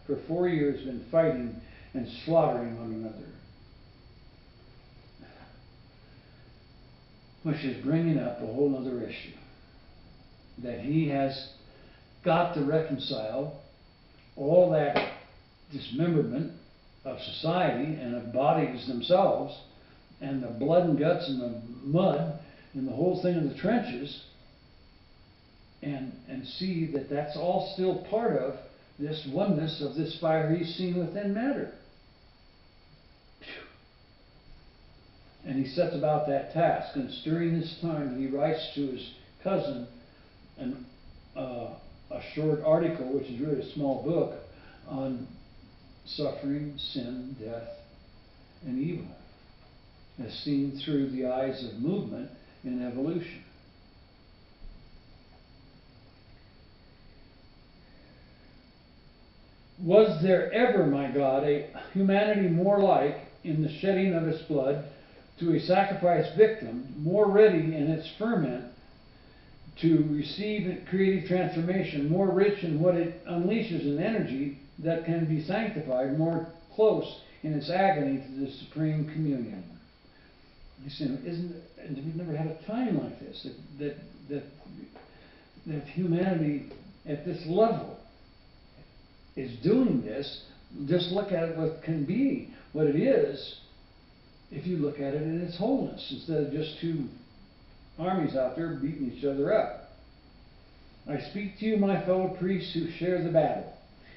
for 4 years been fighting and slaughtering one another. Which is bringing up a whole other issue. That he has got to reconcile all that dismemberment of society and of bodies themselves, and the blood and guts and the mud and the whole thing in the trenches, and see that that's all still part of this oneness of this fire he's seen within matter. And he sets about that task, and it's during this time that he writes to his cousin a short article, which is really a small book, on suffering, sin, death, and evil, as seen through the eyes of movement and evolution. Was there ever, my God, a humanity more like, in the shedding of its blood, to a sacrifice victim, more ready in its ferment to receive creative transformation, more rich in what it unleashes in energy that can be sanctified, more close in its agony to the supreme communion? You see, we've never had a time like this, that humanity at this level is doing this. Just look at it, what can be, what it is, if you look at it in its wholeness, instead of just two armies out there beating each other up. I speak to you, my fellow priests who share the battle.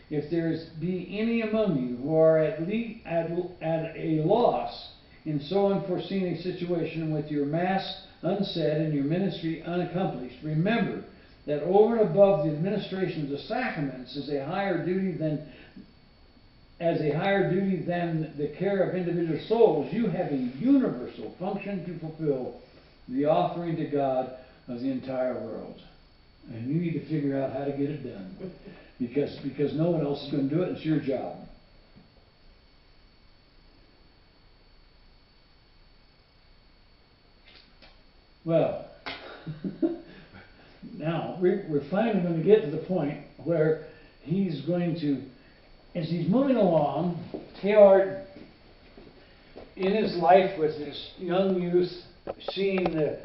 If there be any among you who are at a loss in so unforeseen a situation, with your mass unsaid and your ministry unaccomplished, remember that over and above the administration of the sacraments is a higher duty than the care of individual souls. You have a universal function to fulfill, the offering to God of the entire world. And you need to figure out how to get it done. Because no one else is going to do it. It's your job. Well, now we're finally going to get to the point where he's going to, as he's moving along, Teilhard, in his life with his young youth, seeing the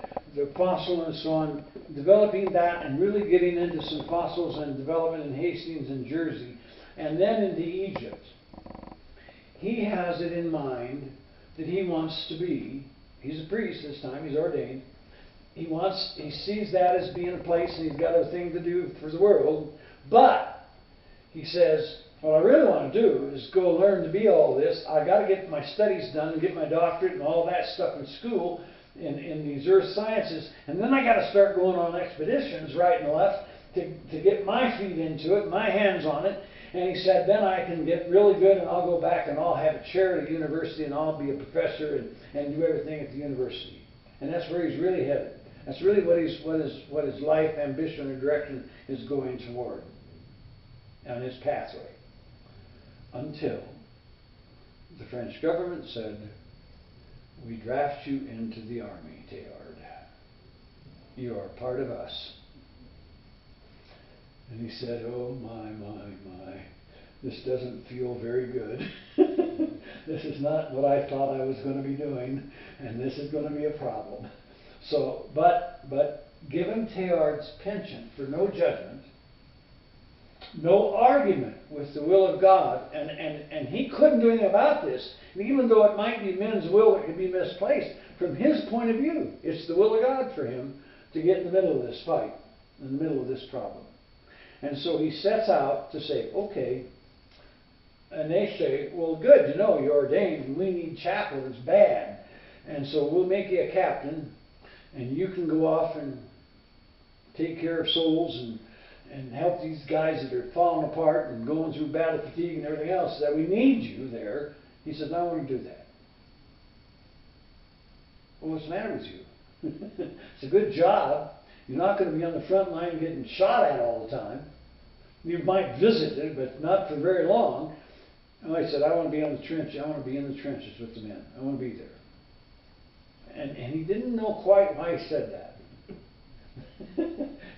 fossil and so on, developing that and really getting into some fossils and development in Hastings and Jersey, and then into Egypt. He has it in mind that he wants to be, he's a priest this time, he's ordained, he sees that as being a place, and he's got a thing to do for the world, but he says, what I really want to do is go learn to be all this. I got to get my studies done and get my doctorate and all that stuff in school in these earth sciences, and then I got to start going on expeditions right and left to get my feet into it, my hands on it. And he said, then I can get really good, and I'll go back and I'll have a chair at a university, and I'll be a professor and do everything at the university. And that's where he's really headed. That's really what his life, ambition, and direction is going toward on his pathway. Until the French government said, we draft you into the army, Teilhard. You are part of us. And he said, oh my, this doesn't feel very good. This is not what I thought I was going to be doing, and this is going to be a problem. So, but given Teilhard's penchant for no judgment, no argument with the will of God, and he couldn't do anything about this, and even though it might be men's will that could be misplaced, from his point of view, it's the will of God for him to get in the middle of this fight, in the middle of this problem. And so he sets out to say, okay, and they say, well, good, you know, you're ordained, and we need chaplains bad, and so we'll make you a captain, and you can go off and take care of souls and help these guys that are falling apart and going through battle fatigue and everything else, that we need you there. He says, I want to do that. Well, what's the matter with you? It's a good job. You're not going to be on the front line getting shot at all the time. You might visit it, but not for very long. And I said, I want to be on the trench. I want to be in the trenches with the men. I want to be there. And he didn't know quite why he said that.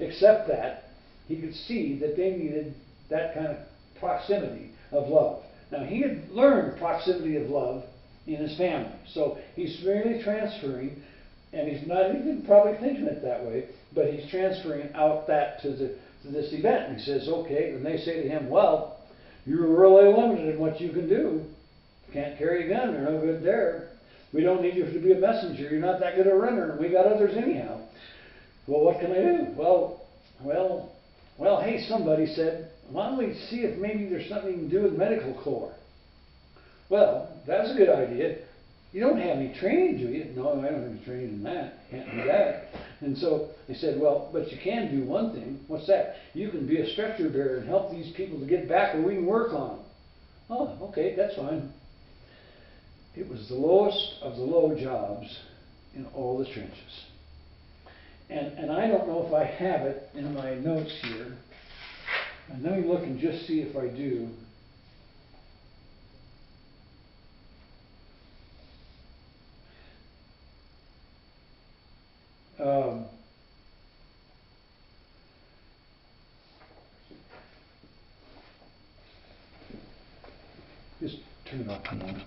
Except that he could see that they needed that kind of proximity of love. Now, he had learned proximity of love in his family. So he's really transferring, and he's not even probably thinking it that way, but he's transferring out that to this event. And he says, okay, and they say to him, well, you're really limited in what you can do. Can't carry a gun, you're no good there. We don't need you to be a messenger, you're not that good a runner, and we got others anyhow. Well, what can I do? Well, hey, somebody said, why don't we see if maybe there's something you can do with medical corps? Well, that's a good idea. You don't have any training, do you? No, I don't have any training in that. Can't do that. And so they said, well, but you can do one thing. What's that? You can be a stretcher bearer and help these people to get back, or we can work on them. Oh, okay, that's fine. It was the lowest of the low jobs in all the trenches. And I don't know if I have it in my notes here. And let me look and just see if I do. Just turn it off a moment.